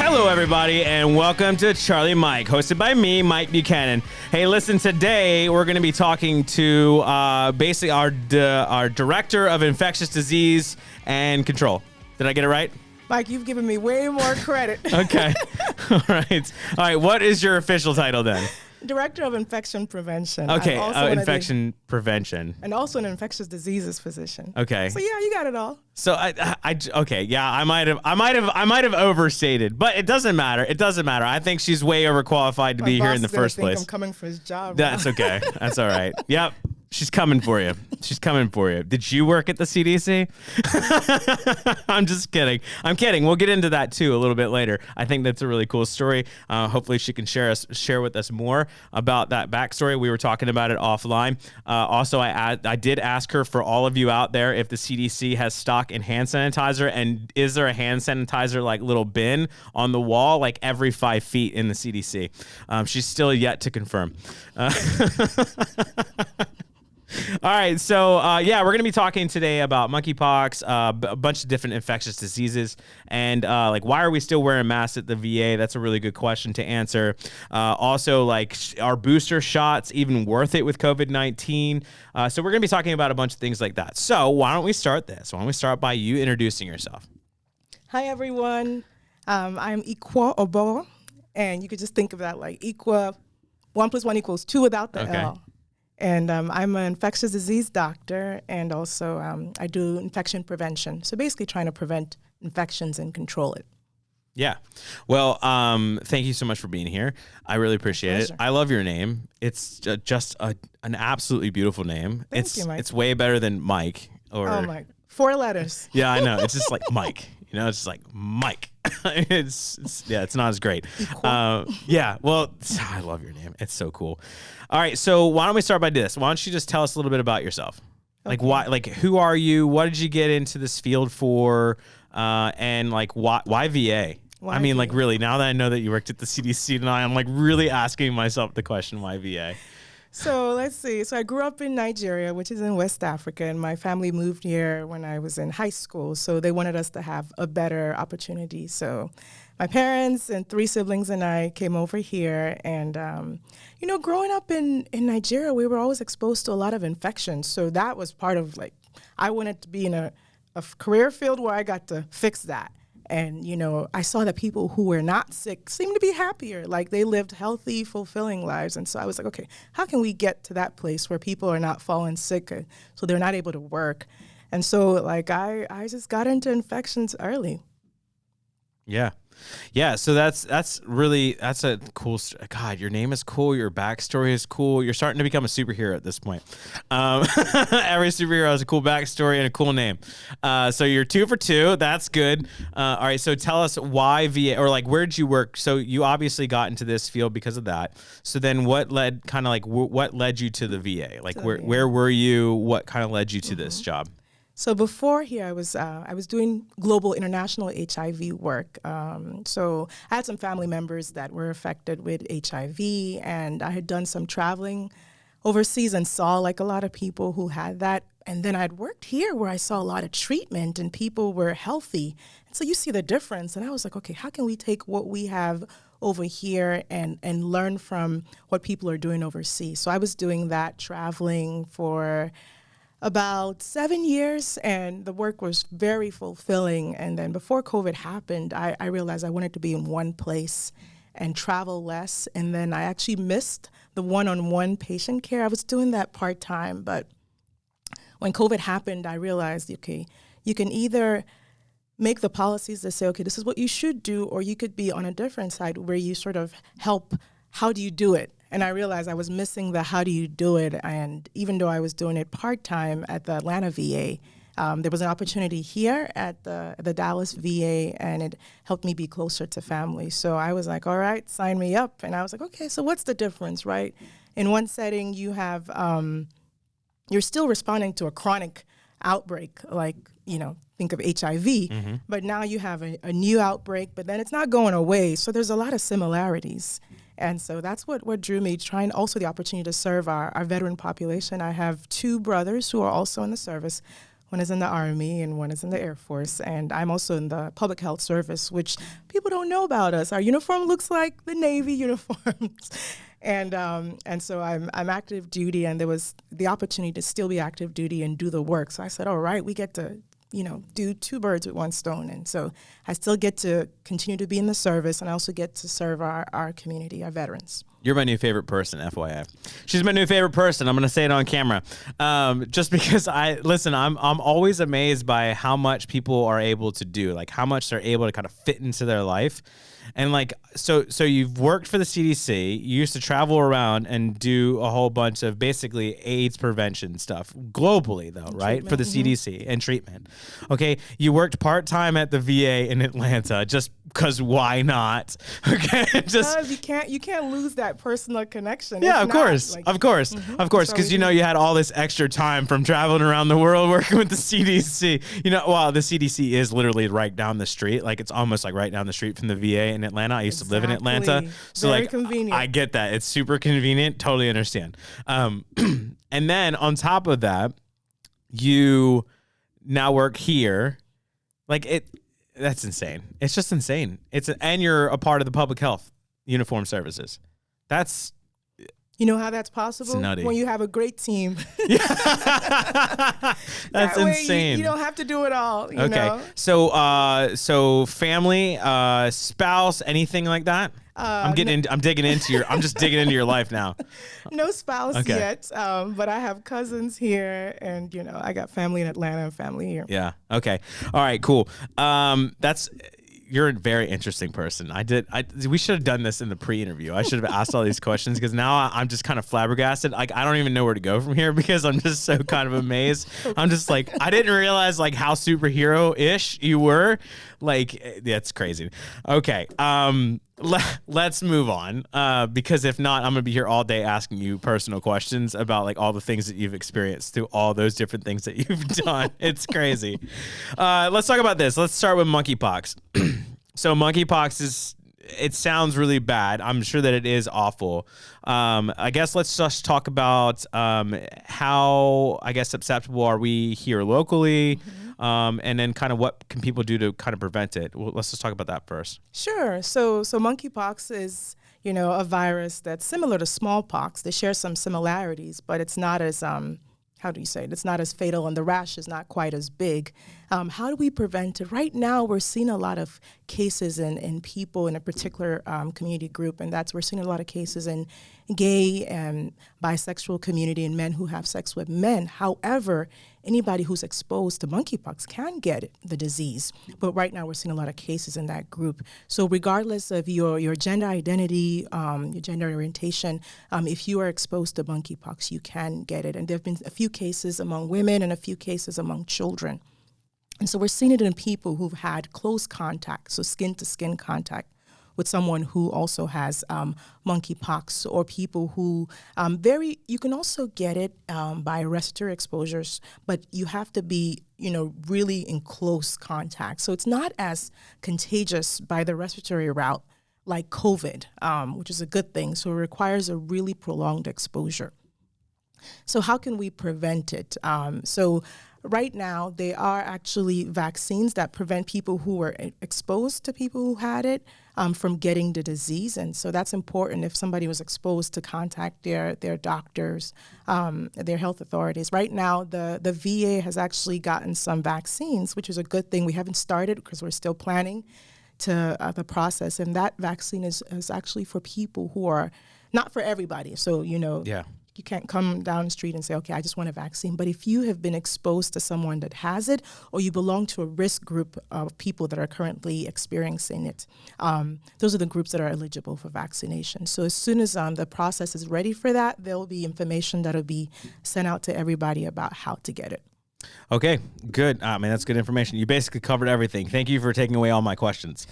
Hello, everybody, and welcome to Charlie Mike, hosted by me, Mike Buchanan. Hey, listen, today we're going to be talking to basically our Director of Infectious Disease and Control. Did I get it right? Mike, you've given me way more credit. Okay. All right. What is your official title then? Director of Infection Prevention. Okay, infection prevention. And also an infectious diseases physician. Okay. So yeah, you got it all. So I might have overstated, but it doesn't matter. I think she's way overqualified to be here in the first place. I'm coming for his job. That's okay. That's all right. Yep. She's coming for you. Did you work at the CDC? I'm just kidding. I'm kidding. We'll get into that too a little bit later. I think that's a really cool story. Hopefully she can share with us more about that backstory. We were talking about it offline. Also, I did ask her, for all of you out there, if the CDC has stock in hand sanitizer, and is there a hand sanitizer like little bin on the wall like every 5 feet in the CDC? She's still yet to confirm. All right, so we're going to be talking today about monkeypox, a bunch of different infectious diseases, and why are we still wearing masks at the VA? That's a really good question to answer. Also, are booster shots even worth it with COVID-19? So we're going to be talking about a bunch of things like that. So why don't we start this? Why don't we start by you introducing yourself? Hi, everyone. I'm Ikwo Oboho, and you could just think of that like Ikwo, 1 + 1 = 2 without the L. And I'm an infectious disease doctor, and also I do infection prevention. So basically trying to prevent infections and control it. Yeah. Well, thank you so much for being here. I really appreciate it. I love your name. It's just an absolutely beautiful name. Thank you, Mike. It's way better than Mike. Oh, Mike. 4 letters. Yeah, I know. It's just like Mike. It's just like Mike. It's not as great. Well, I love your name. It's so cool. All right, so why don't we start by this? Why don't you just tell us a little bit about yourself? Okay. Who are you? What did you get into this field for? And why VA? Why VA? Really, now that I know that you worked at the CDC tonight, I'm really asking myself the question, why VA? So let's see. So I grew up in Nigeria, which is in West Africa, and my family moved here when I was in high school. So they wanted us to have a better opportunity. So my parents and 3 siblings and I came over here. And, growing up in Nigeria, we were always exposed to a lot of infections. So that was part of I wanted to be in a career field where I got to fix that. And, I saw that people who were not sick seemed to be happier. They lived healthy, fulfilling lives. And so I was like, okay, how can we get to that place where people are not falling sick so they're not able to work? And so, I just got into infections early. Yeah. Yeah, so that's a cool. God, your name is cool. Your backstory is cool. You're starting to become a superhero at this point. Every superhero has a cool backstory and a cool name. So you're 2 for 2. That's good. All right, so tell us why VA, or where did you work? So you obviously got into this field because of that. So then what led you to the VA? Where were you? What kind of led you to this job? So before here, I was doing global international HIV work. So I had some family members that were affected with HIV, and I had done some traveling overseas and saw a lot of people who had that. And then I'd worked here where I saw a lot of treatment and people were healthy. And so you see the difference. And I was like, okay, how can we take what we have over here and learn from what people are doing overseas? So I was doing that, traveling for about 7 years, and the work was very fulfilling. And then before COVID happened, I realized I wanted to be in one place and travel less. And then I actually missed the one-on-one patient care. I was doing that part-time, but when COVID happened, I realized, okay, you can either make the policies that say, okay, this is what you should do, or you could be on a different side where you sort of help, how do you do it? And I realized I was missing the how do you do it. And even though I was doing it part-time at the Atlanta VA, there was an opportunity here at the Dallas VA, and it helped me be closer to family. So I was like, all right, sign me up. And I was like, okay, so what's the difference, right? In one setting, you have, you're still responding to a chronic outbreak, think of HIV, but now you have a new outbreak, but then it's not going away. So there's a lot of similarities. And so that's what drew me, trying also the opportunity to serve our veteran population. I have 2 brothers who are also in the service. One is in the Army and one is in the Air Force. And I'm also in the Public Health Service, which people don't know about us. Our uniform looks like the Navy uniforms. And so I'm active duty, and there was the opportunity to still be active duty and do the work. So I said, all right, we get to, do two birds with one stone. And so I still get to continue to be in the service, and I also get to serve our community, our veterans. You're my new favorite person, FYI. She's my new favorite person. I'm going to say it on camera. Just because I'm always amazed by how much people are able to do, like how much they're able to kind of fit into their life. And like, so you've worked for the CDC. You used to travel around and do a whole bunch of basically AIDS prevention stuff globally, though, right? For the CDC and treatment. Okay. You worked part-time at the VA in Atlanta just because why not? Okay. Because you can't lose that personal connection. Yeah, of course. Because, you had all this extra time from traveling around the world working with the CDC. The CDC is literally right down the street. Like, it's almost like right down the street from the VA in Atlanta. I used to live in Atlanta. So very convenient. I get that. It's super convenient. Totally understand. And then on top of that, you now work here. That's insane. It's just insane. And you're a part of the public health uniform services. That's, you know how that's possible? It's nutty. When you have a great team. That's insane. You don't have to do it all. You okay. know? So family, spouse, anything like that? I'm just digging into your life now. No spouse yet, but I have cousins here, and I got family in Atlanta and family here. Yeah. Okay. All right. Cool. You're a very interesting person. We should have done this in the pre-interview. I should have asked all these questions, because now I'm just kind of flabbergasted. Like, I don't even know where to go from here, because I'm just so kind of amazed. I'm just like, I didn't realize like how superhero-ish you were. Like, that's crazy. Okay. Let's move on, because if not, I'm gonna be here all day asking you personal questions about like all the things that you've experienced through all those different things that you've done. It's crazy. Let's talk about this. Let's start with monkeypox. So monkeypox it sounds really bad. I'm sure that it is awful. I guess let's just talk about how, susceptible are we here locally, and then kind of what can people do to kind of prevent it. Well, let's just talk about that first. Sure. So monkeypox is, a virus that's similar to smallpox. They share some similarities, but it's not as it's not as fatal, and the rash is not quite as big. How do we prevent it? Right now, we're seeing a lot of cases in people in a particular community group, and we're seeing a lot of cases in gay and bisexual community and men who have sex with men. However, anybody who's exposed to monkeypox can get the disease, but right now we're seeing a lot of cases in that group. So regardless of your gender identity, your gender orientation, if you are exposed to monkeypox, you can get it. And there have been a few cases among women and a few cases among children. And so we're seeing it in people who've had close contact, so skin-to-skin contact with someone who also has monkeypox, or people who you can also get it by respiratory exposures, but you have to be, really in close contact. So it's not as contagious by the respiratory route like COVID, which is a good thing. So it requires a really prolonged exposure. So how can we prevent it? Right now, there are actually vaccines that prevent people who were exposed to people who had it from getting the disease. And so that's important if somebody was exposed to contact their doctors, their health authorities. Right now, the VA has actually gotten some vaccines, which is a good thing. We haven't started because we're still planning to the process. And that vaccine is actually for people who are, not for everybody. So, you can't come down the street and say, okay, I just want a vaccine. But if you have been exposed to someone that has it, or you belong to a risk group of people that are currently experiencing it, those are the groups that are eligible for vaccination. So as soon as the process is ready for that, there will be information that will be sent out to everybody about how to get it. Okay, good. That's good information. You basically covered everything. Thank you for taking away all my questions.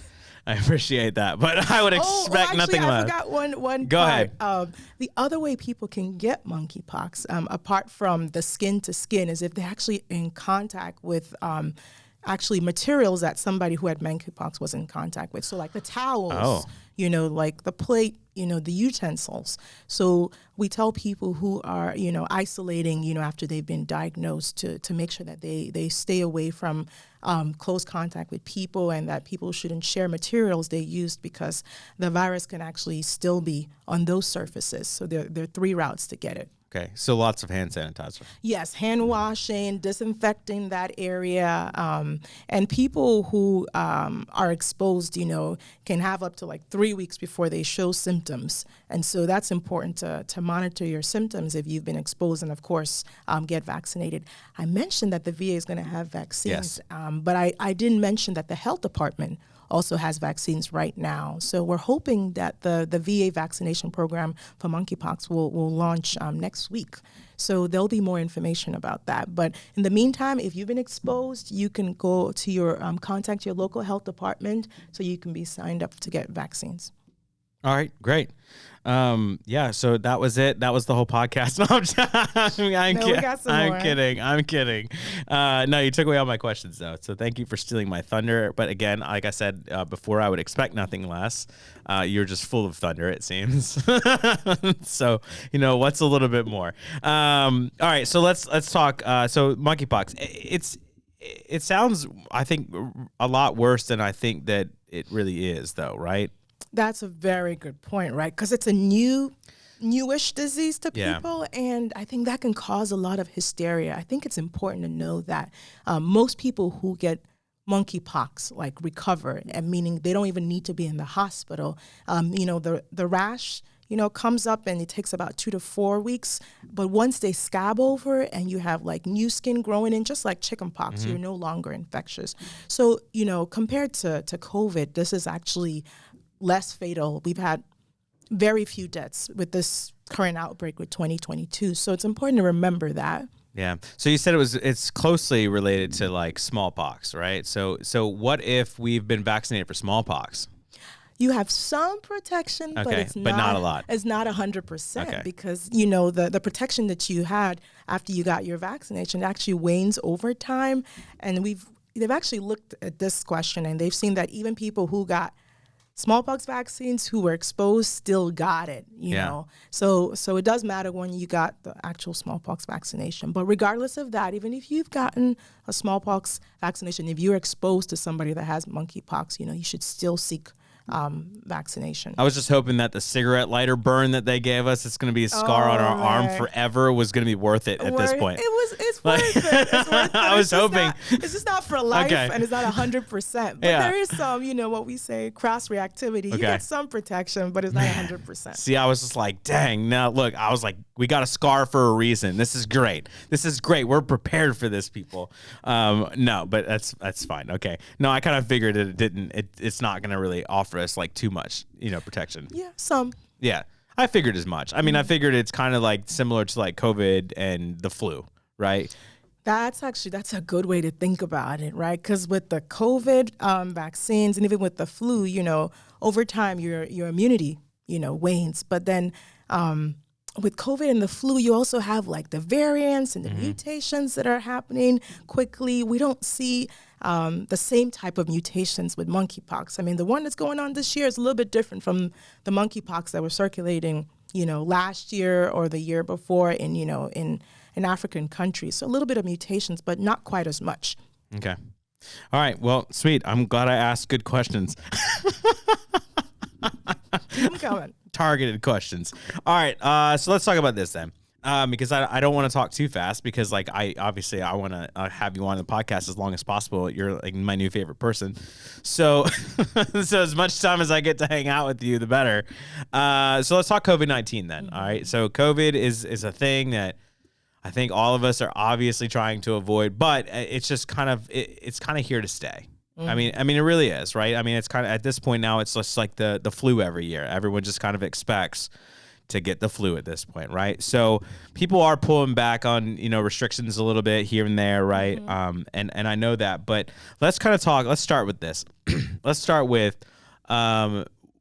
I appreciate that, but I would expect nothing less. I forgot one Go part. Ahead. The other way people can get monkeypox, apart from the skin to skin, is if they're actually in contact with actually materials that somebody who had monkeypox was in contact with. So like the towels, like the plate, the utensils. So we tell people who are, isolating, after they've been diagnosed to make sure that they stay away from close contact with people, and that people shouldn't share materials they used, because the virus can actually still be on those surfaces. So there are 3 routes to get it. Okay, so lots of hand sanitizer. Yes, hand washing, disinfecting that area, and people who are exposed, can have up to like 3 weeks before they show symptoms, and so that's important to monitor your symptoms if you've been exposed, and of course get vaccinated. I mentioned that the VA is going to have vaccines, but I didn't mention that the health department also has vaccines right now. So we're hoping that the VA vaccination program for monkeypox will launch next week. So there'll be more information about that. But in the meantime, if you've been exposed, you can go to your contact your local health department so you can be signed up to get vaccines. All right, great. So that was it. That was the whole podcast. I'm kidding. No, you took away all my questions though. So thank you for stealing my thunder. But again, like I said before, I would expect nothing less. You're just full of thunder, it seems. So, what's a little bit more? All right, so let's talk. So monkeypox, it sounds, I think, a lot worse than I think that it really is though, right? That's a very good point, right? Because it's a newish disease to people, and I think that can cause a lot of hysteria. I think it's important to know that most people who get monkeypox recover, and meaning they don't even need to be in the hospital. The rash, comes up and it takes about 2 to 4 weeks. But once they scab over and you have new skin growing in, just like chickenpox, you're no longer infectious. So, compared to COVID, this is actually less fatal. We've had very few deaths with this current outbreak with 2022. So it's important to remember that. Yeah. So you said it's closely related to smallpox, right? So what if we've been vaccinated for smallpox? You have some protection, but it's not a lot. It's not 100% because the protection that you had after you got your vaccination actually wanes over time. And they've actually looked at this question, and they've seen that even people who got smallpox vaccines who were exposed still got it, you know. So it does matter when you got the actual smallpox vaccination. But regardless of that, even if you've gotten a smallpox vaccination, if you're exposed to somebody that has monkeypox, you should still seek vaccination. I was just hoping that the cigarette lighter burn that they gave us, it's going to be a scar on our arm forever, was going to be worth it at this point. It's worth it. It's worth it. I was hoping. It's just not for life, and it's not 100%. But there is some, what we say, cross reactivity. You get some protection, but it's not 100%. See, I was just like, dang. Now, look, I was like, we got a scar for a reason. This is great. We're prepared for this, people. No, but that's fine. Okay. No, I kind of figured it's not going to really offer us too much, protection. Yeah, some. Yeah, I figured as much. I mean, I figured it's kind of similar to COVID and the flu, right? That's a good way to think about it, right? Because with the COVID vaccines and even with the flu, over time your immunity, wanes. But then with COVID and the flu, you also have the variants and the mutations that are happening quickly. We don't see the same type of mutations with monkeypox. I mean, the one that's going on this year is a little bit different from the monkeypox that was circulating, last year or the year before in African countries. So a little bit of mutations, but not quite as much. Okay. All right. Well, sweet. I'm glad I asked good questions. Keep them coming. Targeted questions. All right. So let's talk about this then. Because I don't want to talk too fast, because I want to have you on the podcast as long as possible. You're my new favorite person. So so as much time as I get to hang out with you, the better. So let's talk COVID-19 then. All right. So COVID is a thing that I think all of us are obviously trying to avoid, but it's just it's kind of here to stay. I mean, it really is, right? I mean, it's kind of at this point now, it's just like the flu every year. Everyone just kind of expects to get the flu at this point, right? So people are pulling back on, restrictions a little bit here and there, right? And I know that, but let's kind of talk. Let's start with this. Let's start with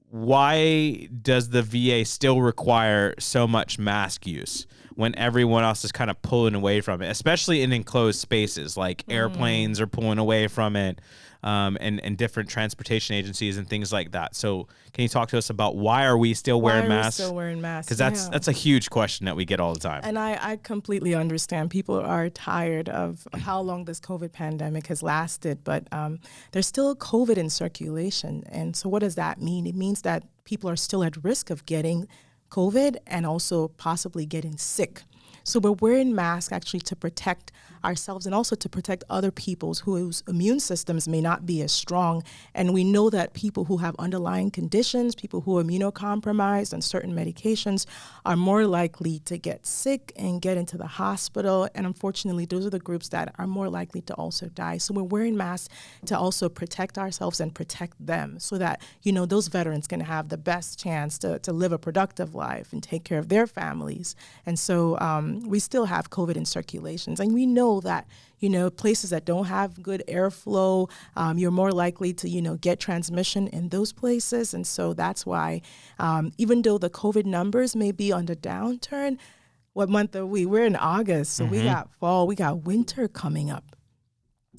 why does the VA still require so much mask use? when everyone else is kind of pulling away from it, especially in enclosed spaces, like airplanes are pulling away from it, and different transportation agencies and things like that. So can you talk to us about why are we still wearing masks? Still wearing masks? Because that's a huge question that we get all the time. And I completely understand. People are tired of how long this COVID pandemic has lasted, but there's still COVID in circulation. And so what does that mean? It means that people are still at risk of getting COVID and also possibly getting sick. So we're wearing masks actually to protect ourselves and also to protect other people's whose immune systems may not be as strong. And we know that people who have underlying conditions, people who are immunocompromised on certain medications are more likely to get sick and get into the hospital. And unfortunately, those are the groups that are more likely to also die. So we're wearing masks to also protect ourselves and protect them so that, those veterans can have the best chance to live a productive life and take care of their families. And so we still have COVID in circulations. And we know that, places that don't have good airflow, you're more likely to, get transmission in those places. And so that's why, even though the COVID numbers may be on the downturn, what month are we? We're in August. So we got fall, we got winter coming up.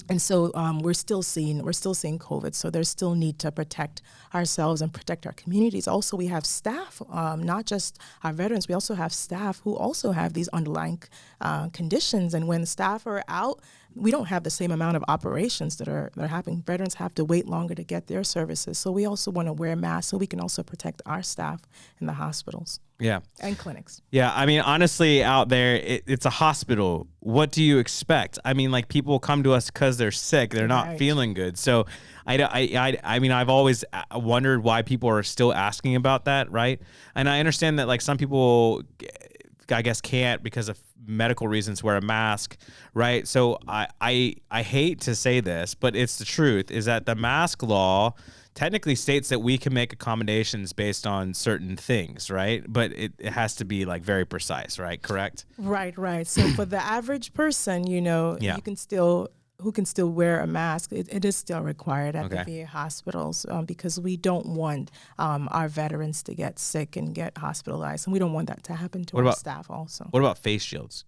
And so we're still seeing COVID. So there's still need to protect ourselves and protect our communities. Also, we have staff, not just our veterans. We also have staff who also have these underlying conditions. And when staff are out, we don't have the same amount of operations that are happening. Veterans have to wait longer to get their services. So we also want to wear masks so we can also protect our staff in the hospitals. Yeah. And clinics. Yeah. I mean, honestly, out there, it's a hospital. What do you expect? I mean, like, people come to us because they're sick. They're not feeling good. So I mean, I've always wondered why people are still asking about that. Right. And I understand that, like, some people, I guess, can't because of medical reasons wear a mask, right? So I hate to say this, but it's the truth, is that the mask law technically states that we can make accommodations based on certain things, right? But it has to be, like, very precise, right? Correct? Right. So for the average person, you can still wear a mask. It is still required at the VA hospitals because we don't want our veterans to get sick and get hospitalized, and we don't want that to happen to our staff also. What about face shields?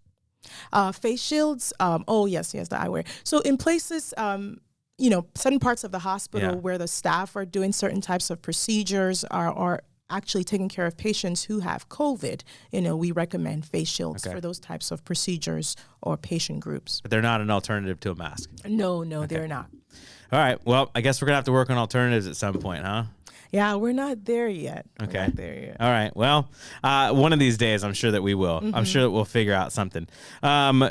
Face shields, yes, the eyewear. So in places, certain parts of the hospital where the staff are doing certain types of procedures are actually taking care of patients who have COVID, we recommend face shields for those types of procedures or patient groups. But they're not an alternative to a mask? No, they're not. All right. Well, I guess we're going to have to work on alternatives at some point, huh? Yeah, we're not there yet. Okay. All right. Well, one of these days, I'm sure that we will. I'm sure that we'll figure out something.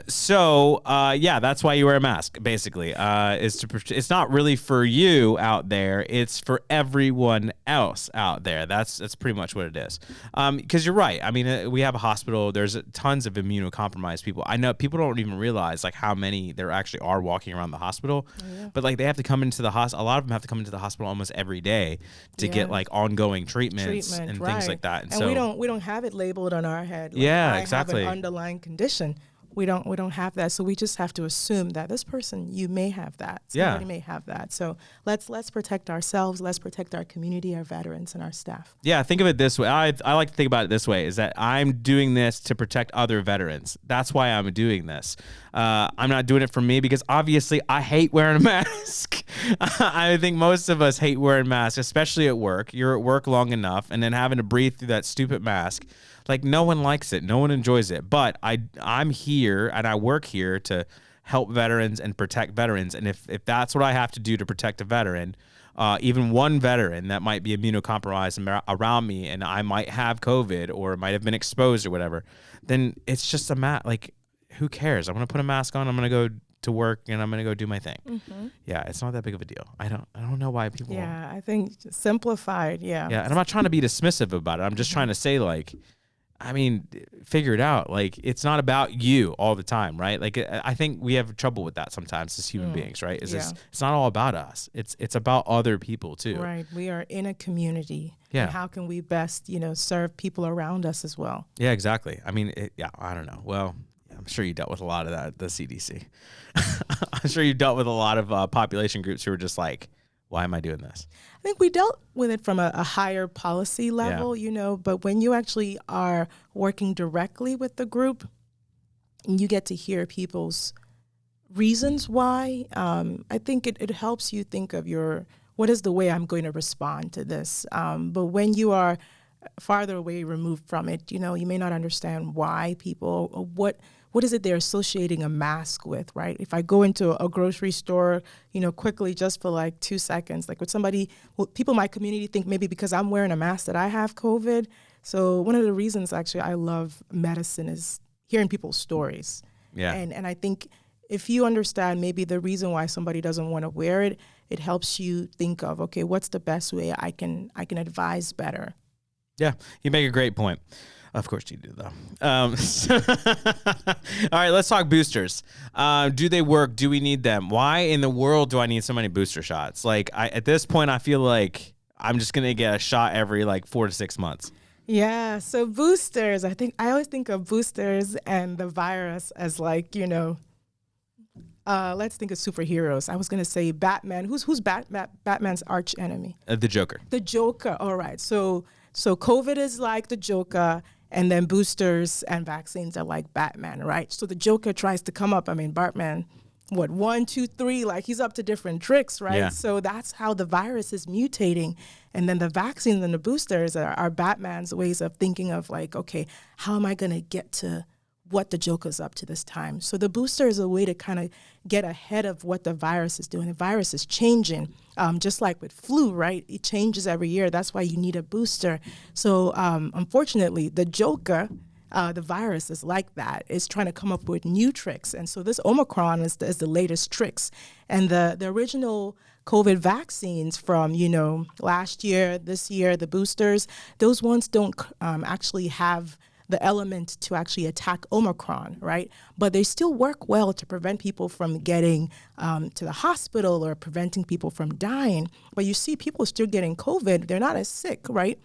So that's why you wear a mask, basically. It's not really for you out there. It's for everyone else out there. That's pretty much what it is. Because you're right. I mean, we have a hospital. There's tons of immunocompromised people. I know people don't even realize, like, how many there actually are walking around the hospital. But, like, they have to come into the hospital. A lot of them have to come into the hospital almost every day to get, like, ongoing treatments and things like that. And so we don't have it labeled on our head. Like, exactly. I have an underlying condition. We don't have that. So we just have to assume that this person, you may have that. Somebody may have that. So let's protect ourselves. Let's protect our community, our veterans, and our staff. Yeah, think of it this way. I like to think about it this way, is that I'm doing this to protect other veterans. That's why I'm doing this. I'm not doing it for me because obviously I hate wearing a mask. I think most of us hate wearing masks, especially at work. You're at work long enough and then having to breathe through that stupid mask. Like, no one likes it. No one enjoys it. But I'm here and I work here to help veterans and protect veterans. And if that's what I have to do to protect a veteran, even one veteran that might be immunocompromised around me and I might have COVID or might have been exposed or whatever, then it's just like, who cares? I'm going to put a mask on. I'm going to go to work and I'm going to go do my thing. Yeah, it's not that big of a deal. I don't know why people. Yeah, I think simplified. Yeah. Yeah, and I'm not trying to be dismissive about it. I'm just trying to say, like, I mean, figure it out. Like, it's not about you all the time, right? Like, I think we have trouble with that sometimes as human beings, right? It's not all about us. It's about other people too. Right. We are in a community. Yeah. And how can we best, serve people around us as well? Yeah, exactly. I mean, I don't know. Well, I'm sure you dealt with a lot of that at the CDC. I'm sure you dealt with a lot of population groups who were just like, Why am I doing this? I think we dealt with it from a higher policy level, you know, but when you actually are working directly with the group, and you get to hear people's reasons why, I think it helps you think of what is the way I'm going to respond to this. But when you are farther away removed from it, you know, you may not understand why people, or what is it they're associating a mask with, right? If I go into a grocery store, you know, quickly just for like 2 seconds, like with somebody, people in my community think maybe because I'm wearing a mask that I have COVID. So one of the reasons actually I love medicine is hearing people's stories. Yeah. And I think if you understand maybe the reason why somebody doesn't want to wear it, it helps you think of, okay, what's the best way I can advise better? Yeah, you make a great point. Of course you do, though. All right, let's talk boosters. Do they work? Do we need them? Why in the world do I need so many booster shots? Like, at this point, I feel like I'm just going to get a shot every, 4 to 6 months. Yeah, so boosters, I always think of boosters and the virus as let's think of superheroes. I was going to say Batman. Who's Batman's arch enemy? The Joker. The Joker, all right. So COVID is like the Joker, and then boosters and vaccines are like Batman, right? So the Joker tries to come up. I mean, Batman, 1, 2, 3, he's up to different tricks, right? Yeah. So that's how the virus is mutating. And then the vaccines and the boosters are Batman's ways of thinking of okay, how am I going to get to what the Joker's up to this time? So the booster is a way to kind of get ahead of what the virus is doing. The virus is changing, just like with flu, right? It changes every year. That's why you need a booster. So unfortunately, the Joker, the virus is like that. It's trying to come up with new tricks. And so this Omicron is the latest tricks. And the original COVID vaccines from, last year, this year, the boosters, those ones don't actually have the element to actually attack Omicron, right? But they still work well to prevent people from getting to the hospital or preventing people from dying. But you see people still getting COVID. They're not as sick, right?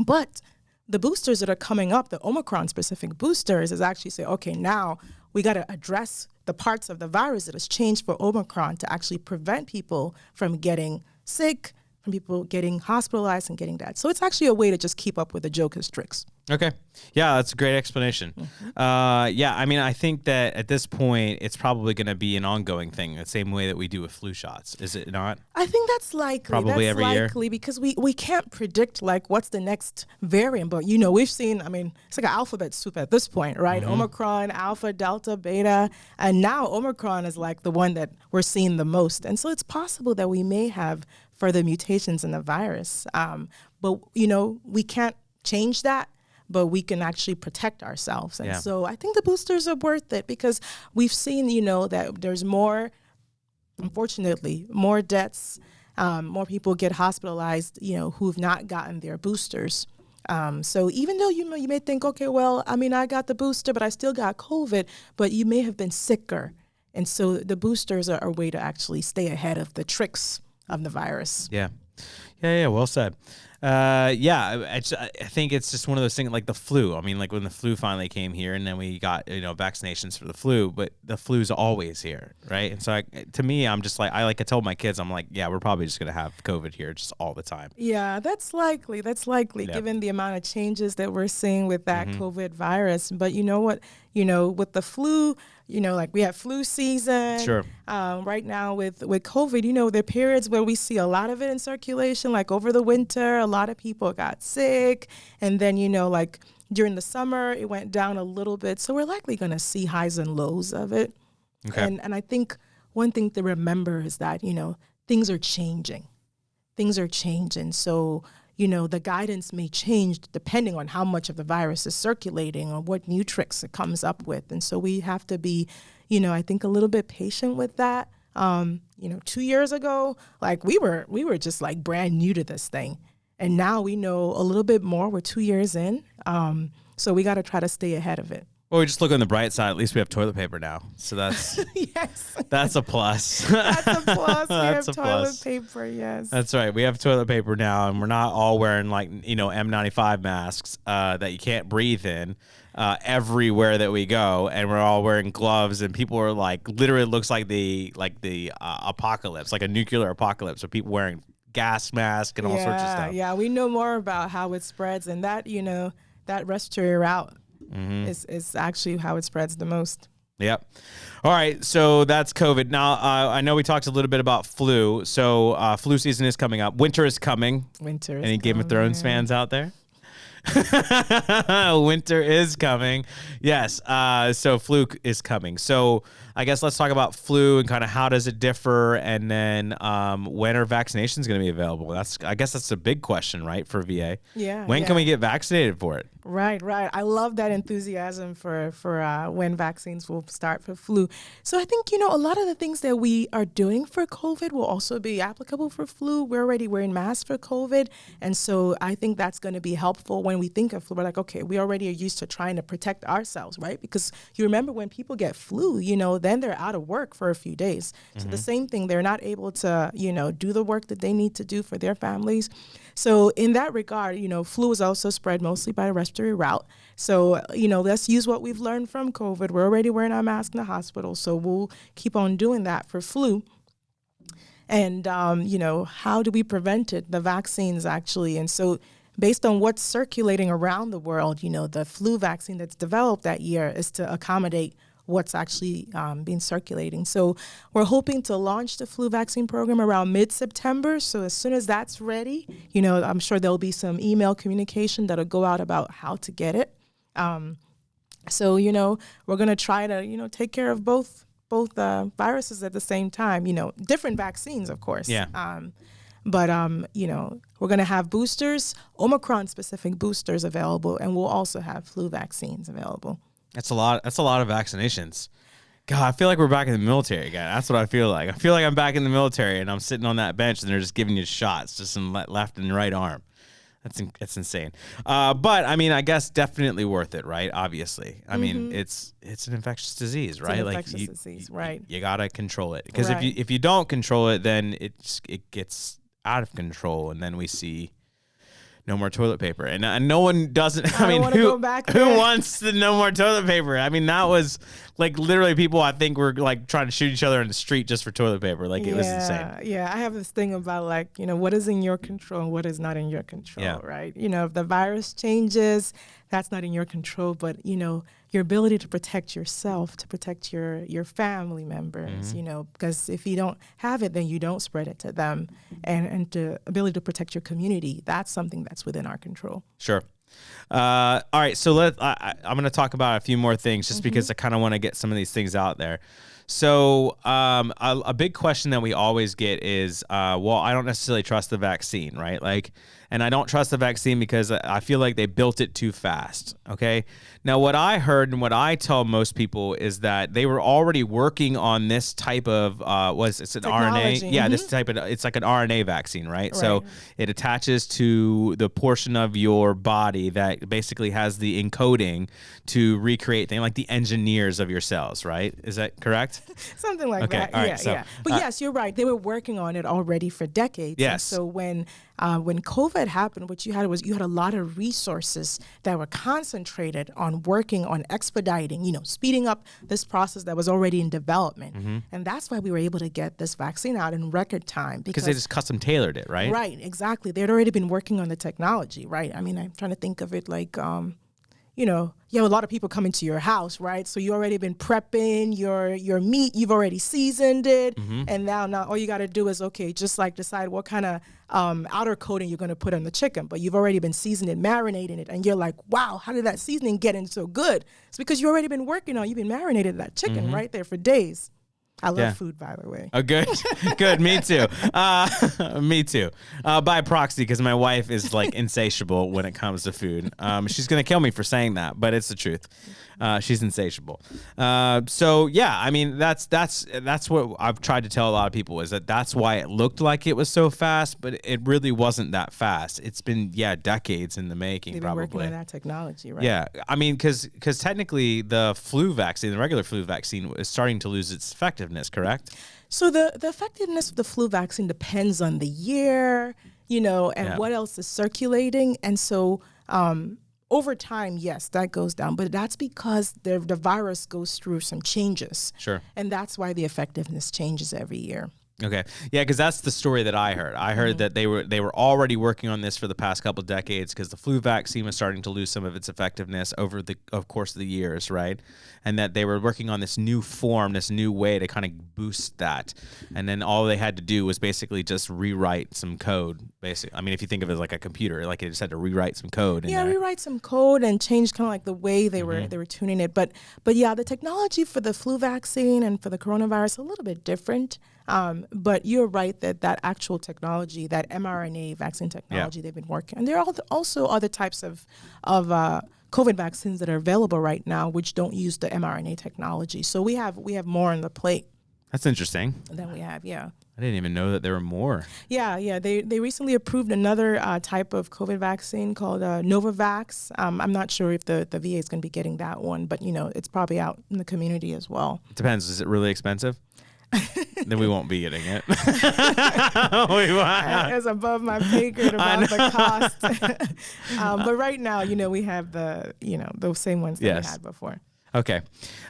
But the boosters that are coming up, the Omicron-specific boosters, is actually say, okay, now we got to address the parts of the virus that has changed for Omicron to actually prevent people from getting sick, from people getting hospitalized and getting dead. So it's actually a way to just keep up with the Joker's tricks. Okay. Yeah, that's a great explanation. Yeah, I mean, I think that at this point, it's probably going to be an ongoing thing, the same way that we do with flu shots. Is it not? I think that's likely. Probably every year. Because we can't predict what's the next variant. But, we've seen, it's like an alphabet soup at this point, right? Mm-hmm. Omicron, Alpha, Delta, Beta. And now Omicron is the one that we're seeing the most. And so it's possible that we may have further mutations in the virus. But, we can't change that. But we can actually protect ourselves. And so I think the boosters are worth it because we've seen, that there's more, unfortunately, more deaths, more people get hospitalized, who've not gotten their boosters. So even though, you may think, okay, well, I got the booster, but I still got COVID, but you may have been sicker. And so the boosters are a way to actually stay ahead of the tricks of the virus. Yeah. Well said. I think it's just one of those things like the flu. When the flu finally came here and then we got, vaccinations for the flu, but the flu's always here. Right. And so to me, I'm just I tell my kids, I'm like, yeah, we're probably just going to have COVID here just all the time. Yeah, that's likely given the amount of changes that we're seeing with that COVID virus. But you know what, with the flu, we have flu season. Sure. Right now with COVID, there are periods where we see a lot of it in circulation, over the winter, a lot of people got sick. And then, during the summer, it went down a little bit. So we're likely going to see highs and lows of it. Okay. And I think one thing to remember is that, things are changing. So, the guidance may change depending on how much of the virus is circulating or what new tricks it comes up with. And so we have to be, I think a little bit patient with that. 2 years ago, we were just brand new to this thing. And now we know a little bit more. We're 2 years in. So we got to try to stay ahead of it. Well, we just look on the bright side. At least we have toilet paper now. So that's yes. That's a plus. That's a plus. We have toilet paper, yes. That's right. We have toilet paper now, and we're not all wearing N95 masks that you can't breathe in. everywhere that we go, and we're all wearing gloves, and people are like, literally looks like the apocalypse, like a nuclear apocalypse, so people wearing gas masks and all sorts of stuff. Yeah, we know more about how it spreads, and that that respiratory route is actually how it spreads the most. Yep. All right. So that's COVID. Now, I know we talked a little bit about flu. So flu season is coming up. Winter is coming. Any Game of Thrones fans out there? Winter is coming. Yes. So flu is coming. So I guess let's talk about flu and kind of how does it differ, and then when are vaccinations going to be available? I guess that's a big question, right, for VA. Yeah. When can we get vaccinated for it? Right. I love that enthusiasm for when vaccines will start for flu. So I think, a lot of the things that we are doing for COVID will also be applicable for flu. We're already wearing masks for COVID. And so I think that's going to be helpful when we think of flu. We're like, okay, we already are used to trying to protect ourselves, right? Because you remember when people get flu, then they're out of work for a few days. So the same thing, they're not able to, do the work that they need to do for their families. So in that regard, flu is also spread mostly by the respiratory route. So, let's use what we've learned from COVID. We're already wearing our mask in the hospital, so we'll keep on doing that for flu. And, how do we prevent it? The vaccines, actually. And so based on what's circulating around the world, the flu vaccine that's developed that year is to accommodate what's actually been circulating. So we're hoping to launch the flu vaccine program around mid-September. So as soon as that's ready, I'm sure there'll be some email communication that'll go out about how to get it. So, we're going to try to, take care of both viruses at the same time, different vaccines, of course. Yeah. But, we're going to have boosters, Omicron-specific boosters available, and we'll also have flu vaccines available. That's a lot of vaccinations. God, I feel like we're back in the military again. That's what I feel like. I feel like I'm back in the military and I'm sitting on that bench and they're just giving you shots just in left and right arm. That's insane. But I mean, I guess definitely worth it, right? Obviously. I mean, it's an infectious disease, right? It's an infectious disease, right? You gotta control it, because if you don't control it, then it gets out of control, and then we see no more toilet paper, and no one doesn't. I mean, who wants the no more toilet paper? I mean, that was like literally people, I think, were like trying to shoot each other in the street just for toilet paper. Like it was insane. Yeah, I have this thing about like, what is in your control and what is not in your control, right? If the virus changes, that's not in your control, but your ability to protect yourself, to protect your family members, because if you don't have it, then you don't spread it to them, and the ability to protect your community, that's something that's within our control. Sure. All right, so I'm going to talk about a few more things just because I kind of want to get some of these things out there. So a big question that we always get is, well, I don't necessarily trust the vaccine, right? And I don't trust the vaccine because I feel like they built it too fast, okay? Now, what I heard and what I tell most people is that they were already working on this type of, it's an RNA? Yeah, this type of, it's like an RNA vaccine, right? So it attaches to the portion of your body that basically has the encoding to recreate things, like the engineers of your cells, right? Is that correct? Something like that. Right, yeah. But yes, you're right. They were working on it already for decades. Yes. And so when COVID happened, what you had a lot of resources that were concentrated on working on expediting, speeding up this process that was already in development. And that's why we were able to get this vaccine out in record time. Because they just custom tailored it, right? Right, exactly. They'd already been working on the technology, right? I mean, I'm trying to think of it like, you have a lot of people coming to your house, right? So you already been prepping your meat, you've already seasoned it, and now all you got to do is just like decide what kind of outer coating you're going to put on the chicken. But you've already been seasoning it, marinating it, and you're like, wow, how did that seasoning get in so good? It's because you already been working on, you've been marinating that chicken right there for days. I love food, by the way. Oh, good. Good. Me too. Me too. By proxy, because my wife is like insatiable when it comes to food. She's going to kill me for saying that, but it's the truth. She's insatiable. So yeah, I mean, that's what I've tried to tell a lot of people, is that's why it looked like it was so fast, but it really wasn't that fast. It's been, decades in the making. They've been probably working on that technology, right? Yeah. I mean, because technically the flu vaccine, the regular flu vaccine, is starting to lose its effectiveness, correct? So the effectiveness of the flu vaccine depends on the year, and what else is circulating. And so over time, yes, that goes down, but that's because the virus goes through some changes. Sure. And that's why the effectiveness changes every year. Okay. Yeah, because that's the story that I heard. I heard that they were already working on this for the past couple of decades because the flu vaccine was starting to lose some of its effectiveness over the course of the years, right? And that they were working on this new form, this new way to kind of boost that. And then all they had to do was basically just rewrite some code. Basically, I mean, if you think of it as like a computer, like they just had to rewrite some code. Rewrite some code and change kind of like the way they were tuning it. But yeah, the technology for the flu vaccine and for the coronavirus a little bit different. But you're right that actual technology, that mRNA vaccine technology, they've been working. And there are also other types of COVID vaccines that are available right now, which don't use the mRNA technology. So we have more on the plate. That's interesting. Than we have, yeah. I didn't even know that there were more. Yeah. They recently approved another type of COVID vaccine called Novavax. I'm not sure if the VA is going to be getting that one, but it's probably out in the community as well. It depends. Is it really expensive? Then we won't be getting it. It's above my pay grade about the cost. But right now, we have those same ones that we had before. Okay.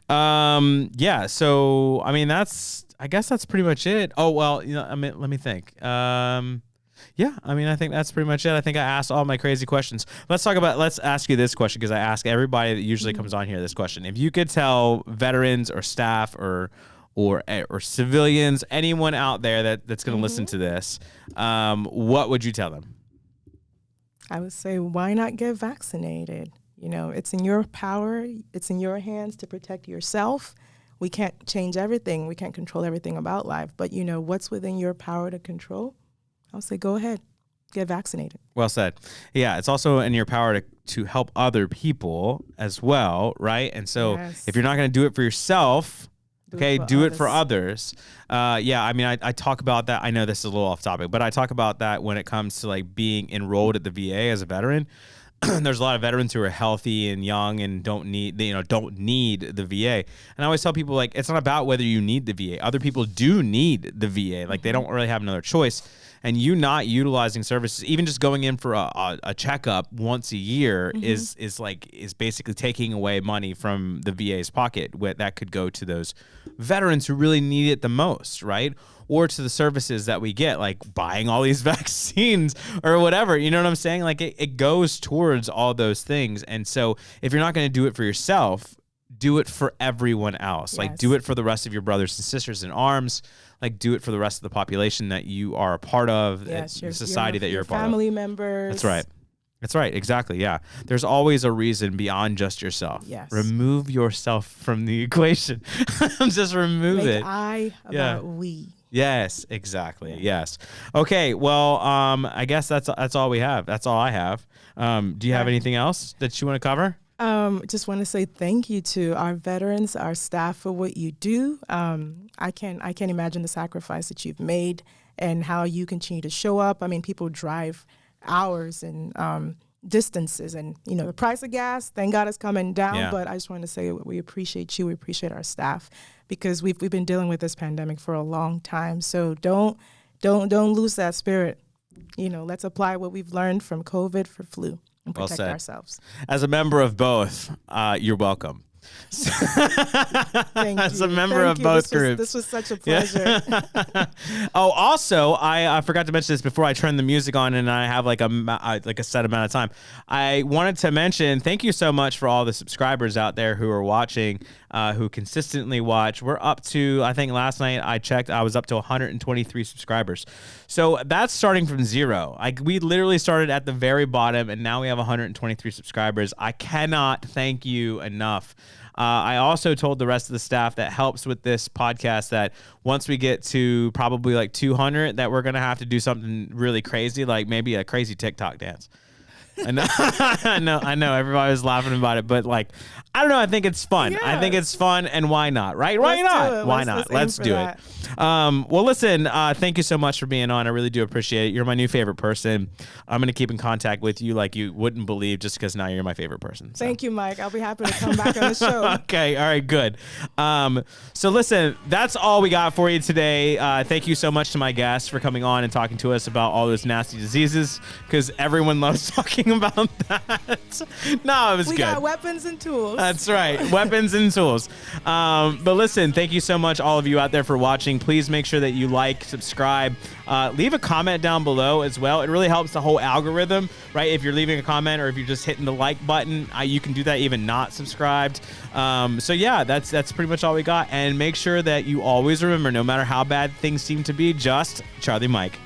Yeah. So, I mean, I guess that's pretty much it. Oh, well, I mean, let me think. Yeah, I mean, I think that's pretty much it. I think I asked all my crazy questions. Let's ask you this question, because I ask everybody that usually comes on here this question. If you could tell veterans or staff or civilians, anyone out there that's going to listen to this, what would you tell them? I would say, why not get vaccinated? It's in your power. It's in your hands to protect yourself. We can't change everything. We can't control everything about life. But, what's within your power to control? I'll say, go ahead, get vaccinated. Well said. Yeah, it's also in your power to help other people as well, right? And so if you're not going to do it for yourself, do it for others. Yeah, I mean, I talk about that. I know this is a little off topic, but I talk about that when it comes to like being enrolled at the VA as a veteran. There's a lot of veterans who are healthy and young and don't need the VA. And I always tell people, like, it's not about whether you need the VA. Other people do need the VA. Like, they don't really have another choice. And you not utilizing services, even just going in for a checkup once a year is basically taking away money from the VA's pocket that could go to those veterans who really need it the most, right? Or to the services that we get, like buying all these vaccines or whatever. You know what I'm saying? Like it goes towards all those things. And so if you're not going to do it for yourself, do it for everyone else. Yes. Like do it for the rest of your brothers and sisters in arms. Like do it for the rest of the population that you are a part of, the society that you're a part of. Family members. That's right. Exactly. Yeah. There's always a reason beyond just yourself. Yes. Remove yourself from the equation. Just remove it. I about we. Yes, exactly. Yes. Okay. Well, I guess that's all we have. That's all I have. Do you have anything else that you want to cover? Just want to say thank you to our veterans, our staff for what you do. I can't imagine the sacrifice that you've made and how you continue to show up. I mean, people drive hours and distances, and the price of gas, thank God, is coming down. Yeah. But I just want to say we appreciate you. We appreciate our staff because we've been dealing with this pandemic for a long time. So don't lose that spirit. Let's apply what we've learned from COVID for flu and protect ourselves. As a member of both, you're welcome. Thank As you. a member of both groups. This was such a pleasure. Oh, also, I forgot to mention this before I turn the music on and I have like a set amount of time. I wanted to mention, thank you so much for all the subscribers out there who are watching, who consistently watch. We're up to, I think last night I checked, I was up to 123 subscribers. So that's starting from zero. We literally started at the very bottom and now we have 123 subscribers. I cannot thank you enough. I also told the rest of the staff that helps with this podcast that once we get to probably like 200, that we're going to have to do something really crazy, like maybe a crazy TikTok dance. I know. Everybody was laughing about it, but like, I don't know. I think it's fun. Yeah. I think it's fun, and why not? Right? Why not? Why not? Let's do it. Well, listen. Thank you so much for being on. I really do appreciate it. You're my new favorite person. I'm gonna keep in contact with you like you wouldn't believe, just because now you're my favorite person. So. Thank you, Mike. I'll be happy to come back on the show. Okay. All right. Good. So listen, that's all we got for you today. Thank you so much to my guests for coming on and talking to us about all those nasty diseases, because everyone loves talking talking about that. No, it was We good. got weapons and tools. That's right. Weapons and tools. But listen, thank you so much, all of you out there, for watching. Please make sure that you like, subscribe, leave a comment down below as well. It really helps the whole algorithm, right? If you're leaving a comment or if you're just hitting the like button, you can do that even not subscribed. So yeah, that's pretty much all we got. And make sure that you always remember, no matter how bad things seem to be, just Charlie Mike.